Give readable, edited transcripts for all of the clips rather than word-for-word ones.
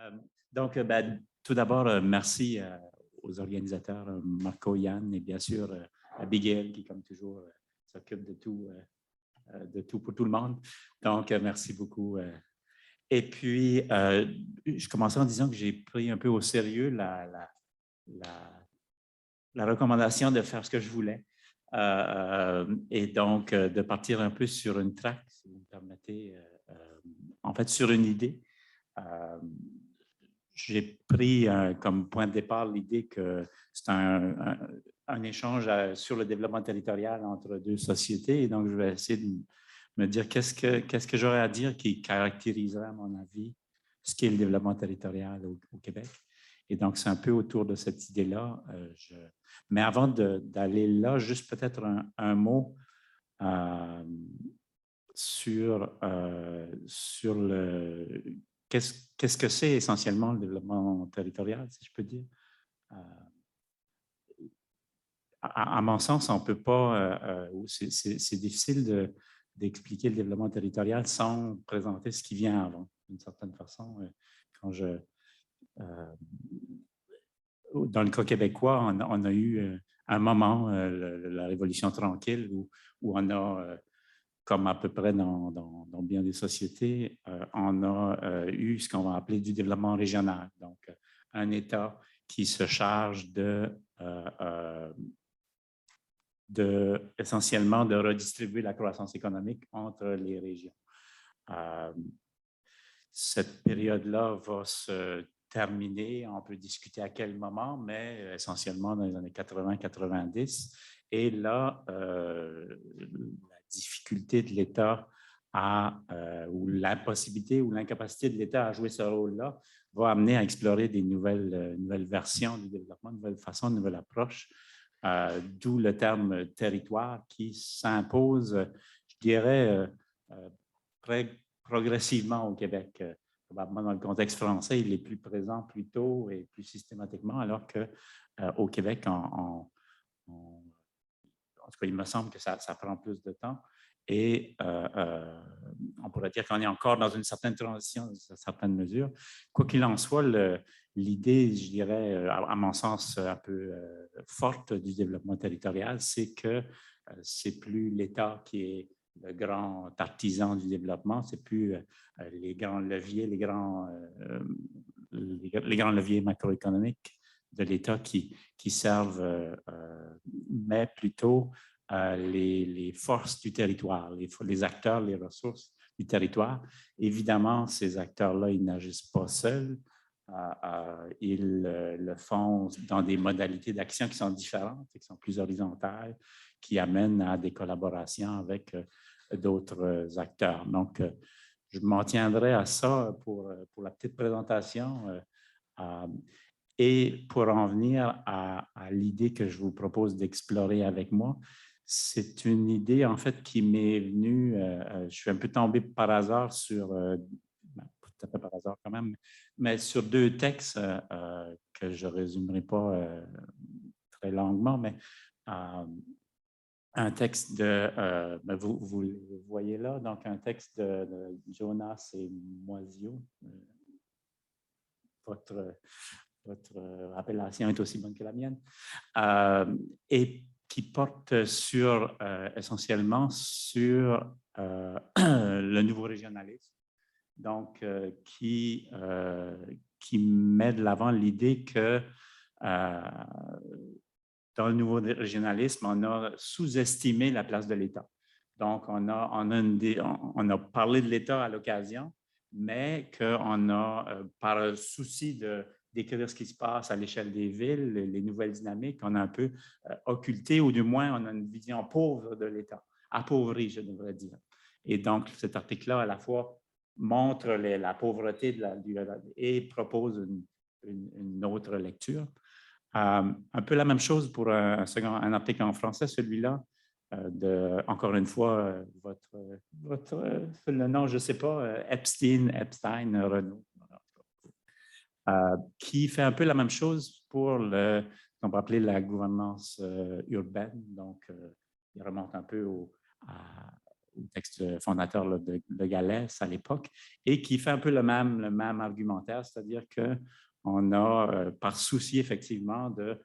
Euh, donc, tout d'abord, merci aux organisateurs, Marco, Yann, et bien sûr Abigail, qui, comme toujours, s'occupe de tout pour tout le monde. Donc, merci beaucoup. Et puis, je commençais en disant que j'ai pris un peu au sérieux la recommandation de faire ce que je voulais. Et donc, de partir un peu sur une track, si vous me permettez, en fait, sur une idée. J'ai pris comme point de départ l'idée que c'est un échange sur le développement territorial entre deux sociétés. Et donc, je vais essayer de me dire qu'est-ce que j'aurais à dire qui caractériserait, à mon avis, ce qu'est le développement territorial au Québec. Et donc, c'est un peu autour de cette idée-là. Mais avant d'aller là, juste peut-être un mot sur le qu'est-ce que c'est essentiellement le développement territorial, si je peux dire. À mon sens, on ne peut pas, c'est difficile d'expliquer le développement territorial sans présenter ce qui vient avant, d'une certaine façon. Dans le cas québécois, on a eu un moment, la Révolution tranquille, où on a comme à peu près dans bien des sociétés, on a eu ce qu'on va appeler du développement régional. Donc, un État qui se charge essentiellement de redistribuer la croissance économique entre les régions. Cette période-là va se terminer, on peut discuter à quel moment, mais essentiellement dans les années 80-90. Et là, la difficulté de l'État ou l'impossibilité ou l'incapacité de l'État à jouer ce rôle-là va amener à explorer des nouvelles versions du développement, de nouvelles façons, de nouvelles approches, d'où le terme territoire qui s'impose, je dirais, progressivement au Québec. Probablement dans le contexte français, il est plus présent plus tôt et plus systématiquement, alors qu'au Québec, en tout cas, il me semble que ça prend plus de temps. Et on pourrait dire qu'on est encore dans une certaine transition, dans une certaine mesure. Quoi qu'il en soit, l'idée, je dirais, à mon sens, un peu forte du développement territorial, c'est que c'est plus l'État qui est le grand artisan du développement, c'est plus les grands leviers, les grands leviers macroéconomiques de l'État qui servent, mais plutôt les forces du territoire, les acteurs, les ressources du territoire. Évidemment, ces acteurs-là, ils n'agissent pas seuls. Ils le font dans des modalités d'action qui sont différentes, qui sont plus horizontales, qui amènent à des collaborations avec d'autres acteurs. Donc, je m'en tiendrai à ça pour la petite présentation. Et pour en venir à l'idée que je vous propose d'explorer avec moi, c'est une idée en fait qui m'est venue, je suis un peu tombé par hasard sur, pas tout à fait par hasard quand même, mais sur deux textes que je ne résumerai pas très longuement, mais un texte vous le voyez là, donc un texte de Jonas et Moisio. Votre appellation est aussi bonne que la mienne, et qui porte essentiellement sur le nouveau régionalisme, donc qui met de l'avant l'idée que dans le nouveau régionalisme, on a sous-estimé la place de l'État. Donc, on a parlé de l'État à l'occasion, mais qu'on a, par souci de décrire ce qui se passe à l'échelle des villes, les nouvelles dynamiques, on a un peu occulté, ou du moins, on a une vision pauvre de l'État, appauvrie, je devrais dire. Et donc, cet article-là, à la fois, montre la pauvreté et propose une autre lecture. Un peu la même chose pour un article en français, celui-là, encore une fois, le nom, je ne sais pas, Epstein, Renaud, qui fait un peu la même chose pour ce qu'on peut appeler la gouvernance urbaine. Donc, il remonte un peu texte fondateur là, de Galès à l'époque, et qui fait un peu le même argumentaire, c'est-à-dire qu'on a, par souci effectivement de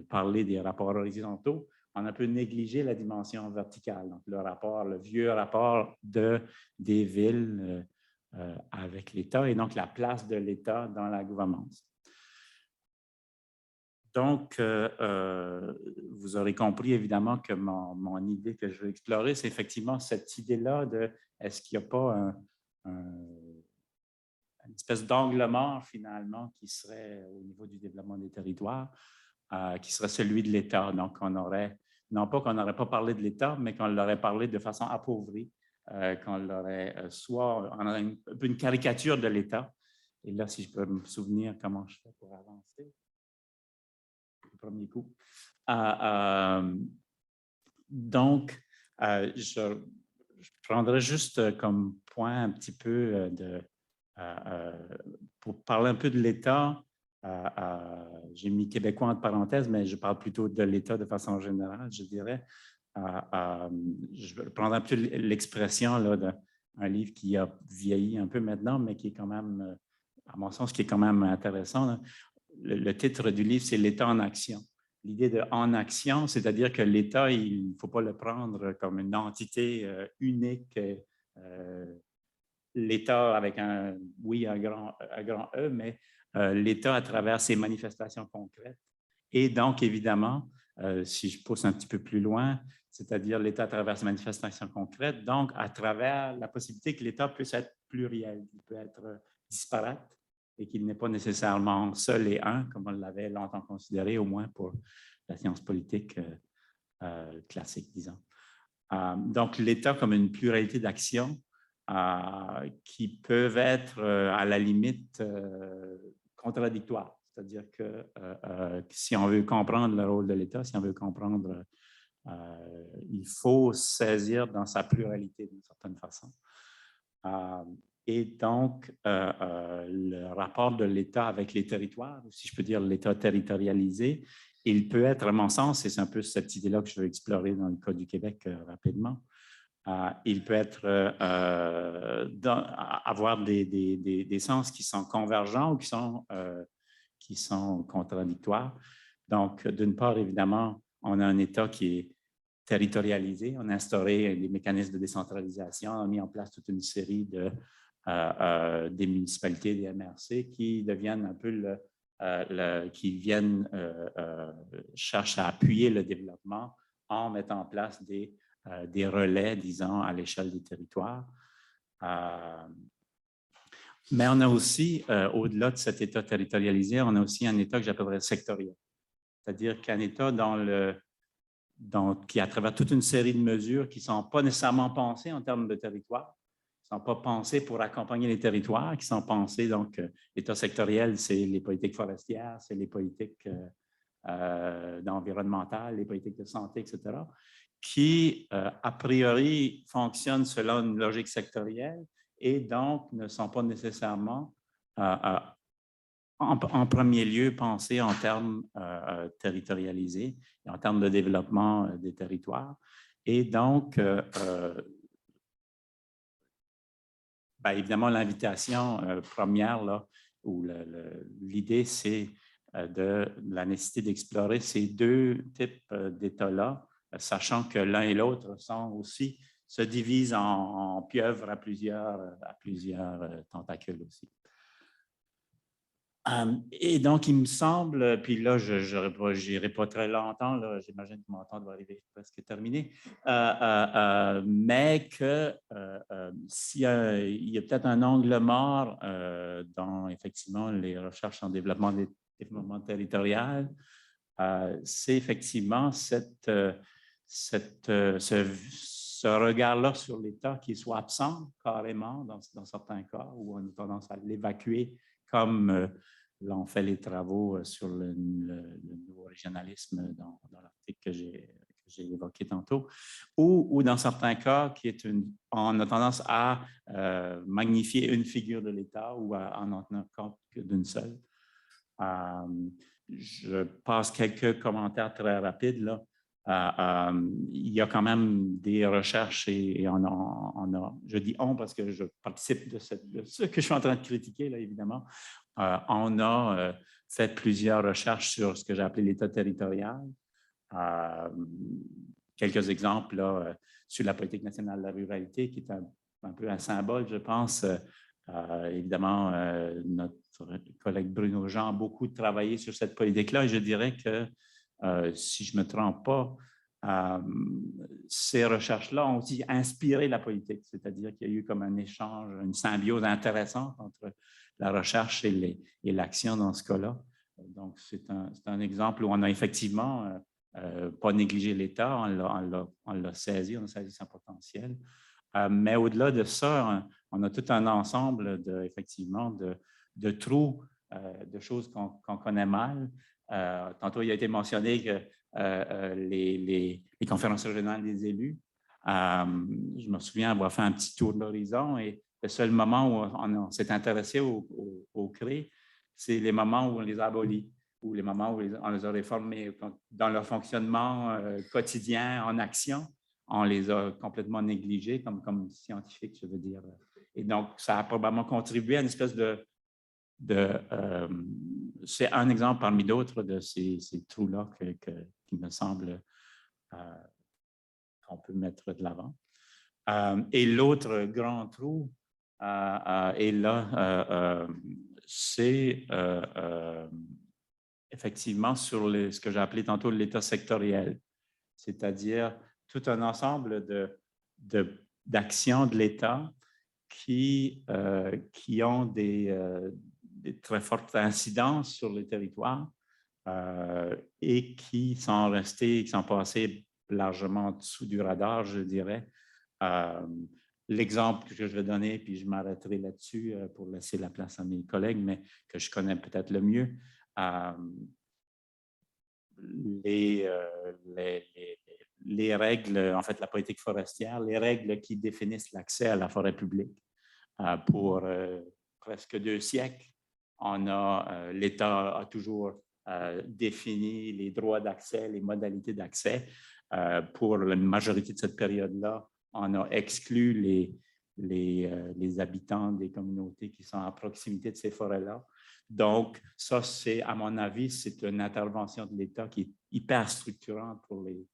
parler des rapports horizontaux, on a un peu négligé la dimension verticale. Donc, le vieux rapport des villes avec l'État et donc la place de l'État dans la gouvernance. Donc, vous aurez compris évidemment que mon idée que je veux explorer, c'est effectivement cette idée-là de est-ce qu'il n'y a pas une espèce d'angle mort finalement qui serait au niveau du développement des territoires, qui serait celui de l'État. Donc, on aurait, non pas qu'on n'aurait pas parlé de l'État, mais qu'on l'aurait parlé de façon appauvrie, qu'on l'aurait soit, on aurait un peu une caricature de l'État. Et là, si je peux me souvenir comment je fais pour avancer. Le premier coup. Donc, je prendrais juste comme point un petit peu pour parler un peu de l'État. J'ai mis québécois entre parenthèses, mais je parle plutôt de l'État de façon générale, je dirais. Je vais prendre un peu l'expression d'un livre qui a vieilli un peu maintenant, mais qui est quand même, à mon sens, qui est quand même intéressant. Là. Le titre du livre, c'est « L'État en action ». L'idée de « en action », c'est-à-dire que l'État, il ne faut pas le prendre comme une entité unique, l'État avec un grand E, mais l'État à travers ses manifestations concrètes. Et donc, évidemment, si je pousse un petit peu plus loin, c'est-à-dire l'État à travers ses manifestations concrètes, donc à travers la possibilité que l'État puisse être pluriel, il peut être disparate et qu'il n'est pas nécessairement seul et un, comme on l'avait longtemps considéré, au moins pour la science politique classique, disons. Donc, l'État comme une pluralité d'actions qui peuvent être, à la limite, contradictoires. C'est-à-dire que si on veut comprendre le rôle de l'État, si on veut comprendre, il faut saisir dans sa pluralité d'une certaine façon. Et donc, le rapport de l'État avec les territoires, si je peux dire l'État territorialisé, il peut être, à mon sens, et c'est un peu cette idée-là que je veux explorer dans le cas du Québec rapidement, il peut être, avoir des sens qui sont convergents ou qui sont contradictoires. Donc, d'une part, évidemment, on a un État qui est territorialisé. On a instauré des mécanismes de décentralisation, on a mis en place toute une série des municipalités, des MRC, qui deviennent un peu qui viennent cherchent à appuyer le développement en mettant en place des relais, disons, à l'échelle des territoires. Mais on a aussi, au-delà de cet État territorialisé, on a aussi un État que j'appellerais sectoriel. C'est-à-dire qu'un État qui, à travers toute une série de mesures qui ne sont pas nécessairement pensées en termes de territoire, qui ne sont pas pensées pour accompagner les territoires, qui sont pensées, donc, l'État sectoriel, c'est les politiques forestières, c'est les politiques environnementales, les politiques de santé, etc., qui, a priori, fonctionnent selon une logique sectorielle et donc ne sont pas nécessairement, en premier lieu, pensées en termes territorialisés et en termes de développement des territoires. Et donc, évidemment, l'invitation première, là, où l'idée, c'est de la nécessité d'explorer ces deux types d'États-là, sachant que l'un et l'autre se divisent en pieuvres à plusieurs tentacules aussi. Et donc, il me semble, puis là, je n'irai pas très longtemps, j'imagine que mon temps va arriver presque terminé, mais que s'il y a peut-être un angle mort dans, effectivement, les recherches en développement territorial, c'est effectivement ce regard-là sur l'État qui soit absent carrément dans certains cas, où on a tendance à l'évacuer comme l'ont fait les travaux sur le nouveau régionalisme dans l'article que j'ai évoqué tantôt, ou dans certains cas, on a tendance à magnifier une figure de l'État ou à en tenir compte que d'une seule. Je passe quelques commentaires très rapides là. il y a quand même des recherches et on a, je dis on parce que je participe de ce que je suis en train de critiquer, là, évidemment. On a fait plusieurs recherches sur ce que j'ai appelé l'État territorial. Quelques exemples là, sur la politique nationale de la ruralité, qui est un peu un symbole, je pense. Évidemment, notre collègue Bruno Jean a beaucoup travaillé sur cette politique-là et je dirais que, si je ne me trompe pas, ces recherches-là ont aussi inspiré la politique, c'est-à-dire qu'il y a eu comme un échange, une symbiose intéressante entre la recherche et l'action dans ce cas-là. Donc, c'est un exemple où on a effectivement pas négligé l'État, on l'a saisi, on a saisi son potentiel. Mais au-delà de ça, on a tout un ensemble effectivement de trous, de choses qu'on connaît mal. Tantôt, il a été mentionné que les conférences régionales des élus, je me souviens avoir fait un petit tour de l'horizon et le seul moment où on s'est intéressé au CRE, c'est les moments où on les a abolis ou les moments où on les a réformés dans leur fonctionnement quotidien, en action. On les a complètement négligés comme scientifiques, je veux dire. Et donc, ça a probablement contribué à une espèce c'est un exemple parmi d'autres de ces trous-là qui me semble qu'on peut mettre de l'avant. Et l'autre grand trou est là, c'est effectivement sur ce que j'ai appelé tantôt l'État sectoriel, c'est-à-dire tout un ensemble d'actions de l'État qui ont des très fortes incidences sur les territoires et qui sont restés, qui sont passés largement en dessous du radar, je dirais. L'exemple que je vais donner, puis je m'arrêterai là-dessus pour laisser la place à mes collègues, mais que je connais peut-être le mieux. Les règles, en fait, la politique forestière, les règles qui définissent l'accès à la forêt publique. Pour presque 2 siècles, l'État a toujours défini les droits d'accès, les modalités d'accès. Pour la majorité de cette période-là, on a exclu les habitants des communautés qui sont à proximité de ces forêts-là. Donc, ça, à mon avis, c'est une intervention de l'État qui est hyper structurante pour les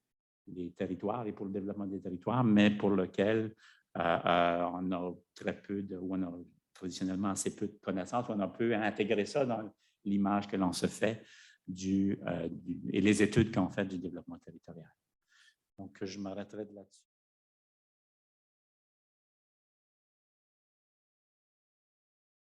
territoires et pour le développement des territoires, mais pour lequel on a très peu ou on a traditionnellement assez peu de connaissances. On a peu intégré ça dans l'image que l'on se fait et les études qu'on fait du développement territorial. Donc, je m'arrêterai de là-dessus.